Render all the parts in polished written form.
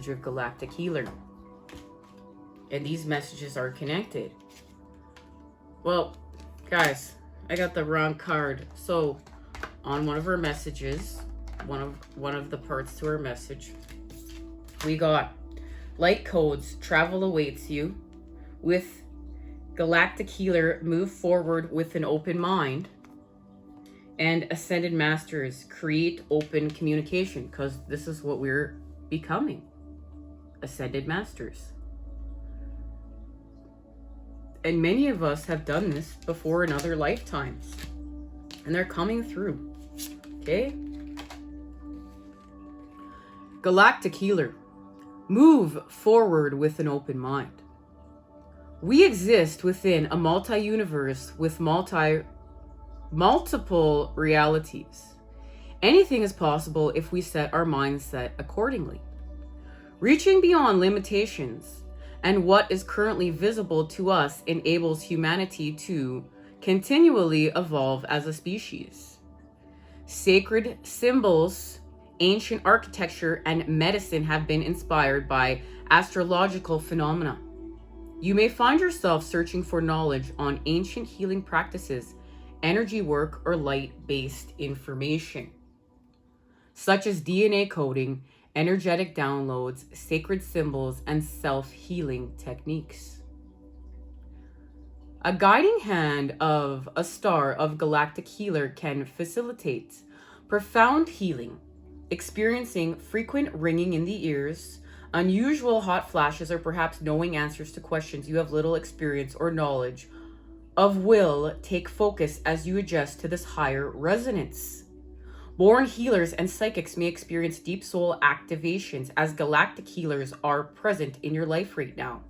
message of Galactic Healer. And these messages are connected. Well, guys, I got the wrong card. So, on one of our messages, one of the parts to our message, we got light codes, travel awaits you. With Galactic Healer, move forward with an open mind. And Ascended Masters, create open communication, because this is what we're becoming. Ascended Masters. And many of us have done this before in other lifetimes. And they're coming through. Okay? Galactic Healer, move forward with an open mind. We exist within a multi-universe with multiple realities. Anything is possible if we set our mindset accordingly. Reaching beyond limitations and what is currently visible to us enables humanity to continually evolve as a species. Sacred symbols, ancient architecture, and medicine have been inspired by astrological phenomena. You may find yourself searching for knowledge on ancient healing practices, energy work, or light-based information, such as DNA coding, energetic downloads, sacred symbols, and self-healing techniques. A guiding hand of a star of Galactic Healer can facilitate profound healing, experiencing frequent ringing in the ears, unusual hot flashes, or perhaps knowing answers to questions you have little experience or knowledge of will take focus as you adjust to this higher resonance. Born healers and psychics may experience deep soul activations as Galactic Healers are present in your life right now.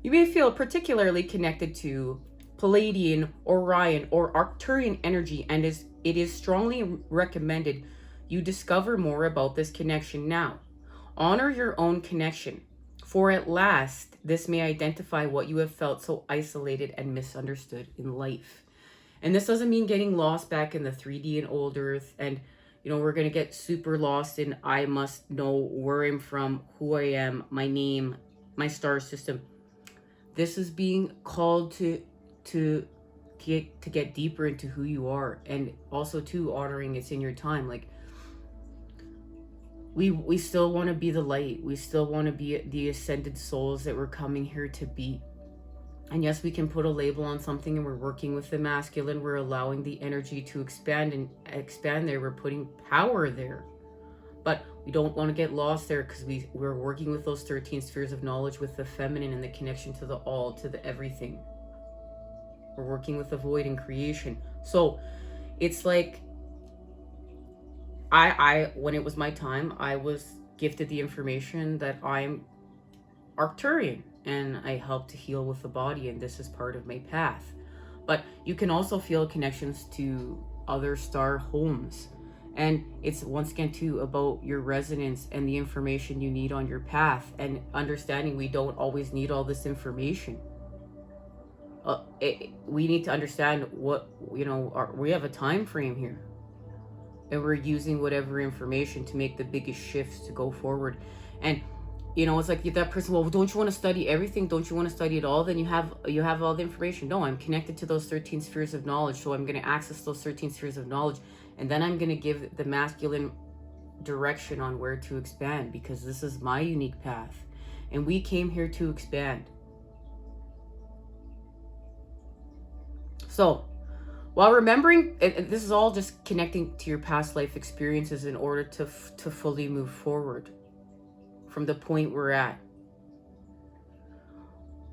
You may feel particularly connected to Palladian, Orion, or Arcturian energy, and it is strongly recommended you discover more about this connection now. Honor your own connection, for at last this may identify what you have felt so isolated and misunderstood in life. And this doesn't mean getting lost back in the 3D and old earth, and we're going to get super lost in I must know where I'm from, who I am, my name, my star system. This is being called to get deeper into who you are, and also too honoring it's in your time. Like, we still want to be the light. We still want to be the ascended souls that we're coming here to be. And yes, we can put a label on something, and we're working with the masculine. We're allowing the energy to expand there. We're putting power there. But we don't want to get lost there, because we're working with those 13 spheres of knowledge with the feminine and the connection to the all, to the everything. We're working with the void and creation. So it's like, when it was my time, I was gifted the information that I'm Arcturian, and I help to heal with the body, and this is part of my path. But you can also feel connections to other star homes, and it's once again too about your resonance and the information you need on your path, and understanding we don't always need all this information. We need to understand what we have a time frame here, and we're using whatever information to make the biggest shifts to go forward. And it's like that person, well, don't you want to study everything? Don't you want to study it all? Then you have all the information. No, I'm connected to those 13 spheres of knowledge, so I'm going to access those 13 spheres of knowledge, and then I'm going to give the masculine direction on where to expand, because this is my unique path, and we came here to expand. So, while remembering, this is all just connecting to your past life experiences in order to fully move forward from the point we're at.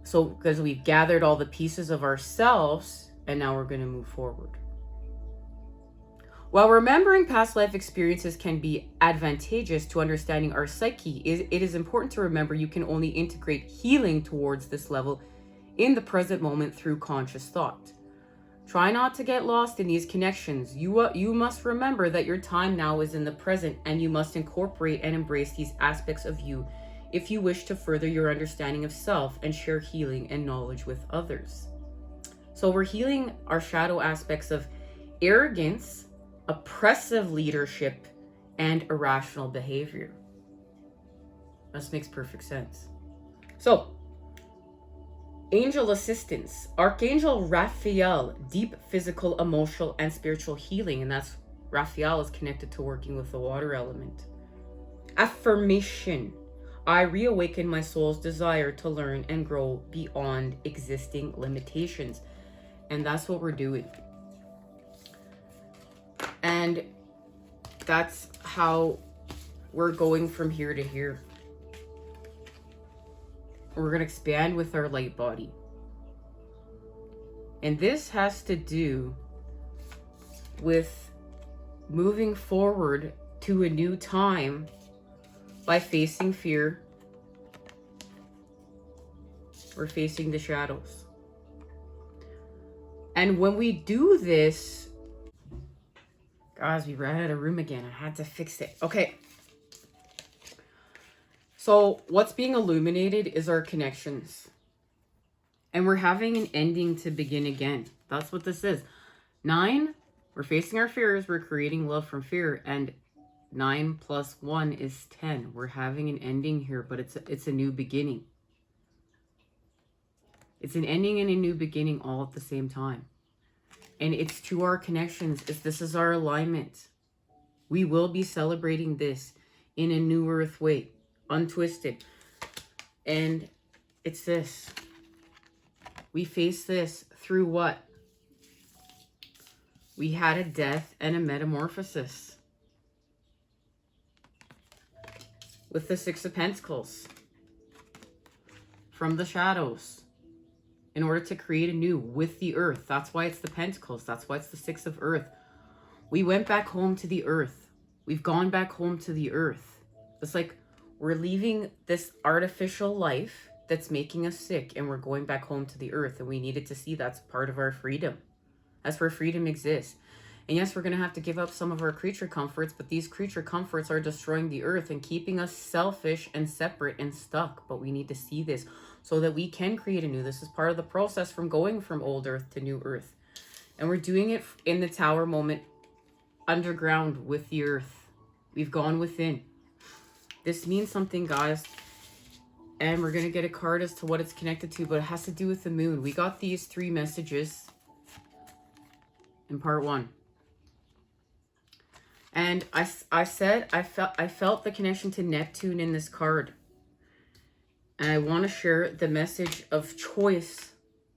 So, because we've gathered all the pieces of ourselves, and now we're going to move forward. While remembering past life experiences can be advantageous to understanding our psyche, it is important to remember you can only integrate healing towards this level in the present moment through conscious thought. Try not to get lost in these connections. You must remember that your time now is in the present, and you must incorporate and embrace these aspects of you if you wish to further your understanding of self and share healing and knowledge with others. So we're healing our shadow aspects of arrogance, oppressive leadership, and irrational behavior. This makes perfect sense. So, angel assistance. Archangel Raphael, deep physical, emotional, and spiritual healing. And that's Raphael is connected to working with the water element. Affirmation. I reawaken my soul's desire to learn and grow beyond existing limitations. And that's what we're doing. And that's how we're going from here to here. We're going to expand with our light body. And this has to do with moving forward to a new time by facing fear or facing the shadows. And when we do this, guys, we ran out of room again. I had to fix it. Okay. So what's being illuminated is our connections. And we're having an ending to begin again. That's what this is. 9, we're facing our fears. We're creating love from fear. And 9 plus 1 is 10. We're having an ending here, but it's a new beginning. It's an ending and a new beginning all at the same time. And it's to our connections. This is our alignment. We will be celebrating this in a new earth way. Untwisted. And it's this. We face this through what? We had a death and a metamorphosis. With the 6 of Pentacles. From the shadows. In order to create a new with the earth. That's why it's the Pentacles. That's why it's the 6 of Earth. We went back home to the earth. We've gone back home to the earth. It's like we're leaving this artificial life that's making us sick and we're going back home to the earth. And we needed to see that's part of our freedom. That's where freedom exists. And yes, we're going to have to give up some of our creature comforts, but these creature comforts are destroying the earth and keeping us selfish and separate and stuck. But we need to see this so that we can create a new. This is part of the process from going from old earth to new earth. And we're doing it in the tower moment underground with the earth. We've gone within. This means something, guys. And we're going to get a card as to what it's connected to, but it has to do with the moon. We got these 3 messages in part 1. And I said I felt the connection to Neptune in this card. And I want to share the message of choice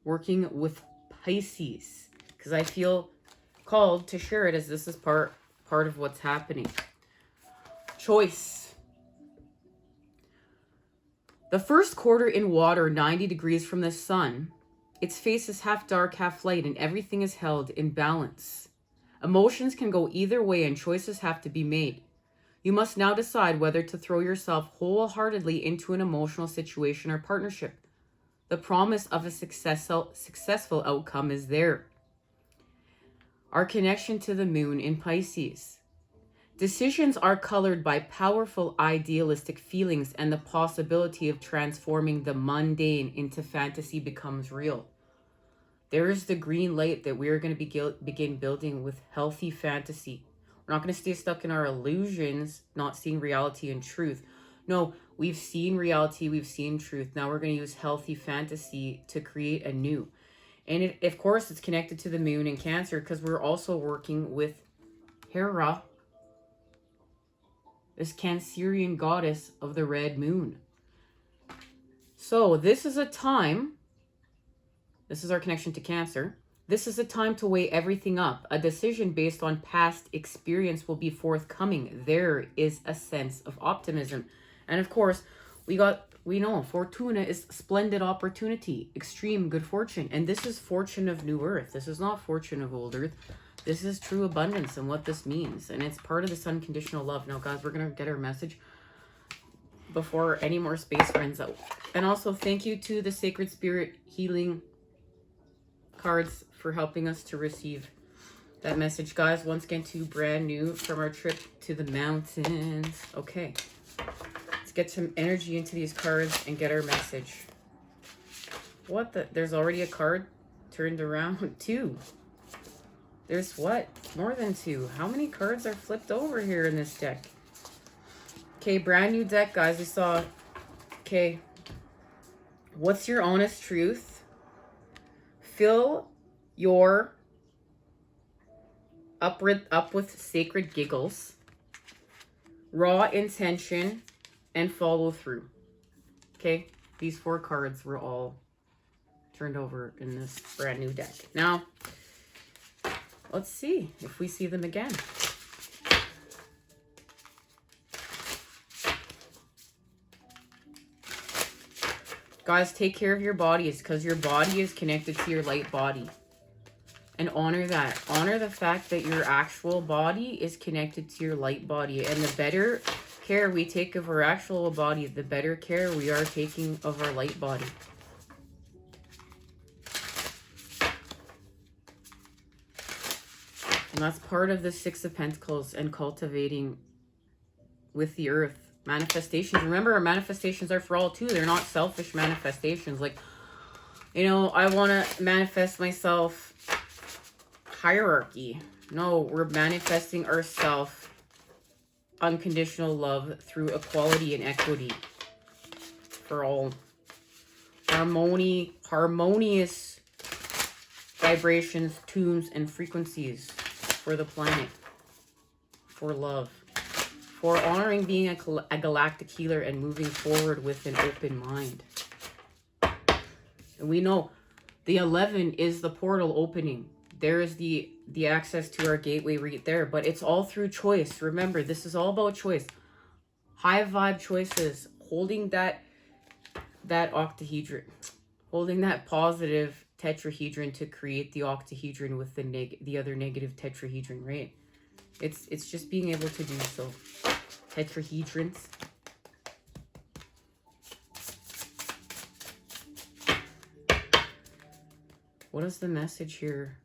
working with Pisces. Because I feel called to share it as this is part of what's happening. Choice. The first quarter in water, 90 degrees from the sun. Its face is half dark, half light, and everything is held in balance. Emotions can go either way and choices have to be made. You must now decide whether to throw yourself wholeheartedly into an emotional situation or partnership. The promise of a successful outcome is there. Our connection to the moon in Pisces. Decisions are colored by powerful idealistic feelings and the possibility of transforming the mundane into fantasy becomes real. There is the green light that we are going to begin building with healthy fantasy. We're not going to stay stuck in our illusions, not seeing reality and truth. No, we've seen reality, we've seen truth. Now we're going to use healthy fantasy to create a new. And of course, it's connected to the moon and Cancer because we're also working with Hera, this Cancerian goddess of the red moon. So this is a time, this is our connection to Cancer. This is a time to weigh everything up. A decision based on past experience will be forthcoming. There is a sense of optimism. And of course, we know Fortuna is splendid opportunity, extreme good fortune. And this is fortune of new earth. This is not fortune of old earth. This is true abundance and what this means. And it's part of this unconditional love. Now, guys, we're going to get our message before any more space runs out. And also, thank you to the Sacred Spirit Healing cards for helping us to receive that message. Guys, once again, 2 brand new from our trip to the mountains. Okay. Let's get some energy into these cards and get our message. What the? There's already a card turned around. 2. There's what? More than 2. How many cards are flipped over here in this deck? Okay, brand new deck, guys. We saw Okay. What's your honest truth? Fill your up with sacred giggles, raw intention, and follow through. Okay? These 4 cards were all turned over in this brand new deck. Now, let's see if we see them again. Guys, take care of your bodies, because your body is connected to your light body. And honor that. Honor the fact that your actual body is connected to your light body. And the better care we take of our actual body, the better care we are taking of our light body. And that's part of the 6 of Pentacles and cultivating with the earth. Manifestations. Remember, our manifestations are for all too. They're not selfish manifestations. Like, you know, I want to manifest myself hierarchy. No, we're manifesting ourselves unconditional love through equality and equity for all. Harmonious vibrations, tunes, and frequencies for the planet. For love. For honoring being a galactic healer and moving forward with an open mind. And we know the 11 is the portal opening. There is the access to our gateway right there. But it's all through choice. Remember, this is all about choice. High vibe choices. Holding that octahedron. Holding that positive tetrahedron to create the octahedron with the other negative tetrahedron, right? It's just being able to do so. Tetrahedrons. What is the message here?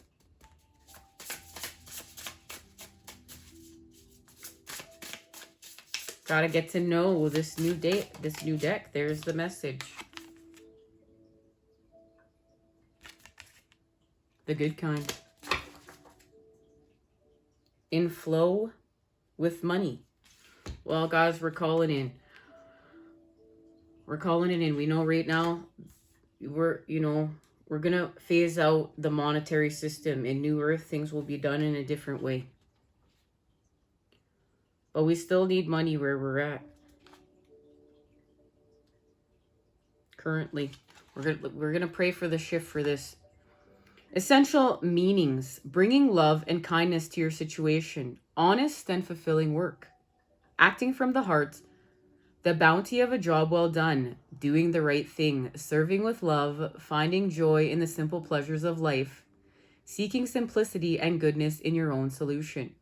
Gotta get to know this new deck. There's the message. The good kind. In flow with money. Well, guys, we're calling in. We're calling it in. We know right now we're going to phase out the monetary system. In New Earth, things will be done in a different way. But we still need money where we're at. Currently, we're going to pray for the shift for this. Essential meanings: bringing love and kindness to your situation, honest and fulfilling work, acting from the heart, the bounty of a job well done, doing the right thing, serving with love, finding joy in the simple pleasures of life, seeking simplicity and goodness in your own solution.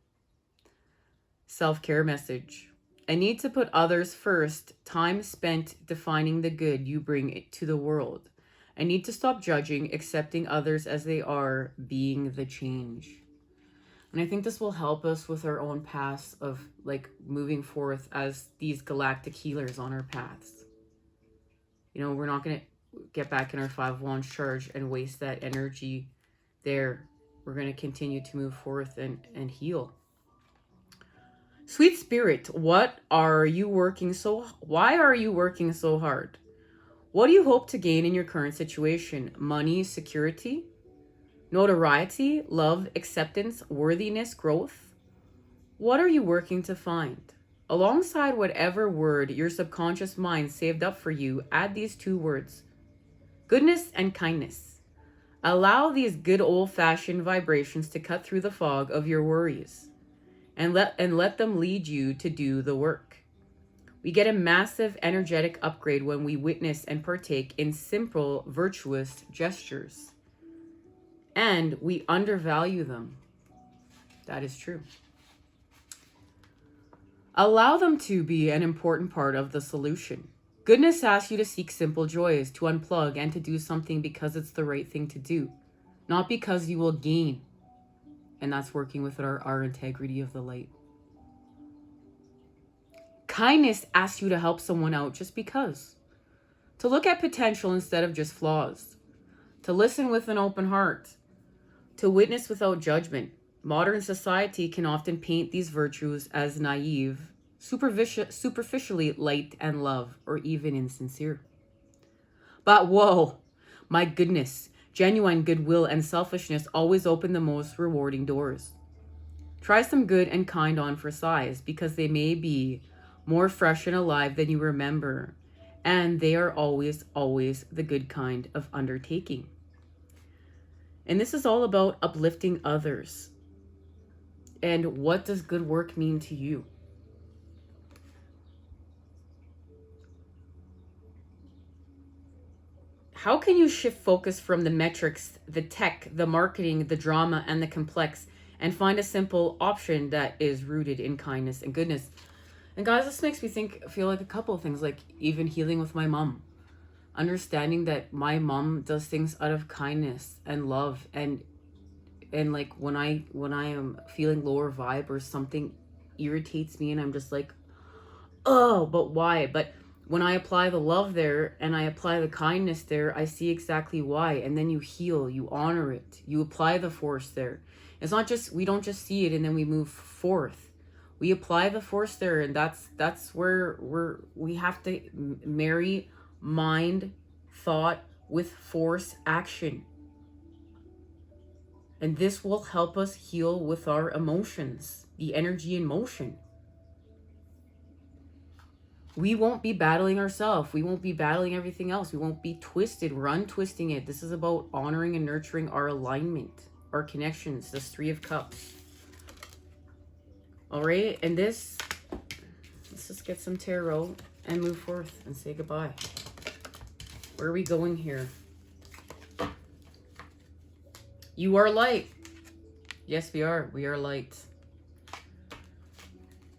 Self-care message: a need to put others first, time spent defining the good you bring to the world. I need to stop judging, accepting others as they are, being the change. And I think this will help us with our own paths of like moving forth as these galactic healers on our paths. You know, we're not going to get back in our 5 wands charge and waste that energy there. We're going to continue to move forth and heal. Sweet Spirit, why are you working so hard? What do you hope to gain in your current situation? Money, security, notoriety, love, acceptance, worthiness, growth? What are you working to find? Alongside whatever word your subconscious mind saved up for you, add these 2 words: goodness and kindness. Allow these good old-fashioned vibrations to cut through the fog of your worries and let them lead you to do the work. We get a massive energetic upgrade when we witness and partake in simple, virtuous gestures. And we undervalue them. That is true. Allow them to be an important part of the solution. Goodness asks you to seek simple joys, to unplug and to do something because it's the right thing to do, not because you will gain. And that's working with our integrity of the light. Kindness asks you to help someone out just because. To look at potential instead of just flaws. To listen with an open heart. To witness without judgment. Modern society can often paint these virtues as naive superficially light and love, or even insincere. But whoa, my goodness, genuine goodwill and selfishness always open the most rewarding doors. Try some good and kind on for size, because they may be more fresh and alive than you remember, and they are always, always the good kind of undertaking. And this is all about uplifting others. And what does good work mean to you? How can you shift focus from the metrics, the tech, the marketing, the drama, and the complex, and find a simple option that is rooted in kindness and goodness? And guys, this makes me feel like a couple of things, like even healing with my mom. Understanding that my mom does things out of kindness and love, and like when I am feeling lower vibe or something irritates me and I'm just like, oh, but why? But when I apply the love there and I apply the kindness there, I see exactly why. And then you heal, you honor it, you apply the force there. It's not just, we don't just see it and then we move forth. We apply the force there, and that's where we have to marry mind, thought with force action. And this will help us heal with our emotions, the energy in motion. We won't be battling ourselves. We won't be battling everything else. We won't be twisted. We're untwisting it. This is about honoring and nurturing our alignment, our connections, this 3 of Cups. All right, and let's just get some tarot and move forth and say goodbye. Where are we going here? You are light. Yes, we are. We are light.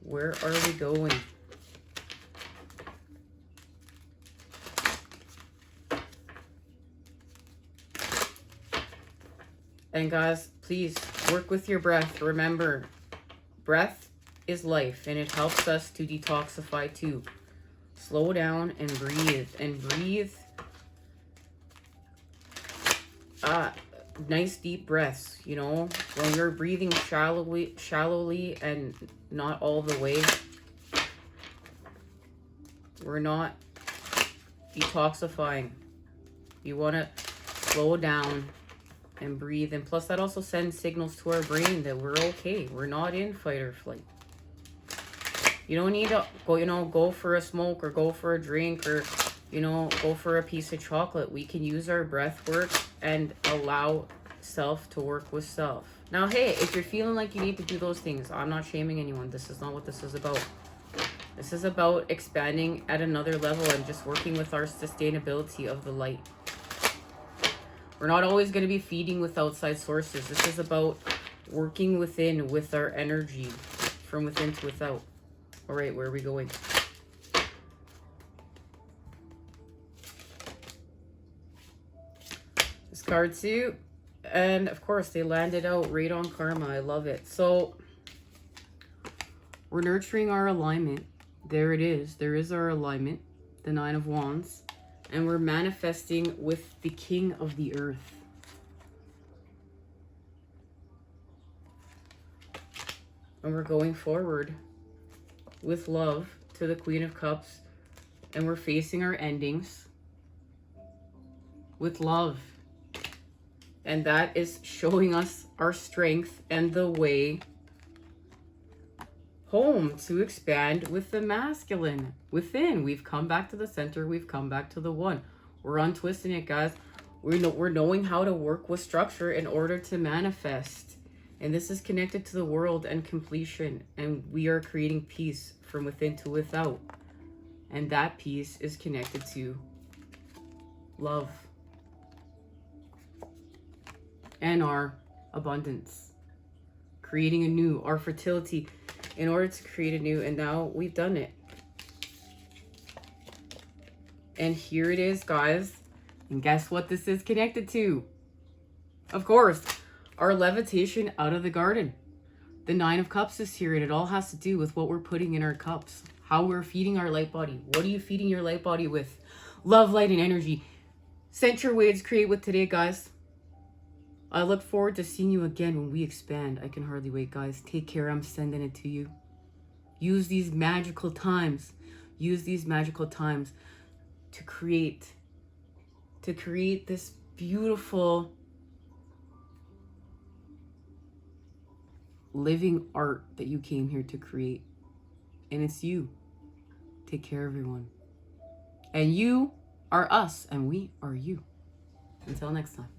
Where are we going? And guys, please work with your breath. Remember, breath is life, and it helps us to detoxify too. Slow down and breathe. And breathe nice deep breaths, you know, when you're breathing shallowly and not all the way, we're not detoxifying. You want to slow down and breathe. And plus that also sends signals to our brain that we're okay. We're not in fight or flight. You don't need to go for a smoke or go for a drink or, go for a piece of chocolate. We can use our breath work and allow self to work with self. Now, hey, if you're feeling like you need to do those things, I'm not shaming anyone. This is not what this is about. This is about expanding at another level and just working with our sustainability of the light. We're not always going to be feeding with outside sources. This is about working within with our energy from within to without. All right, where are we going? This card too. And of course, they landed out right on karma. I love it. So we're nurturing our alignment. There it is. There is our alignment. The 9 of Wands. And we're manifesting with the King of the Earth. And we're going forward with love to the Queen of Cups. And we're facing our endings with love. And that is showing us our strength and the way home to expand with the masculine within. We've come back to the center. We've come back to the one. We're untwisting it, guys. We're knowing how to work with structure in order to manifest. And this is connected to the world and completion. And we are creating peace from within to without. And that peace is connected to love and our abundance. Creating anew, our fertility, in order to create anew. And now we've done it. And here it is, guys. And guess what this is connected to? Of course, our levitation out of the garden. The 9 of Cups is here, and it all has to do with what we're putting in our cups. How we're feeding our light body. What are you feeding your light body with? Love, light, and energy. Sent your way to create with today, guys. I look forward to seeing you again when we expand. I can hardly wait, guys. Take care. I'm sending it to you. Use these magical times. Use these magical times to create this beautiful living art that you came here to create. And it's you. Take care, everyone. And you are us, and we are you. Until next time.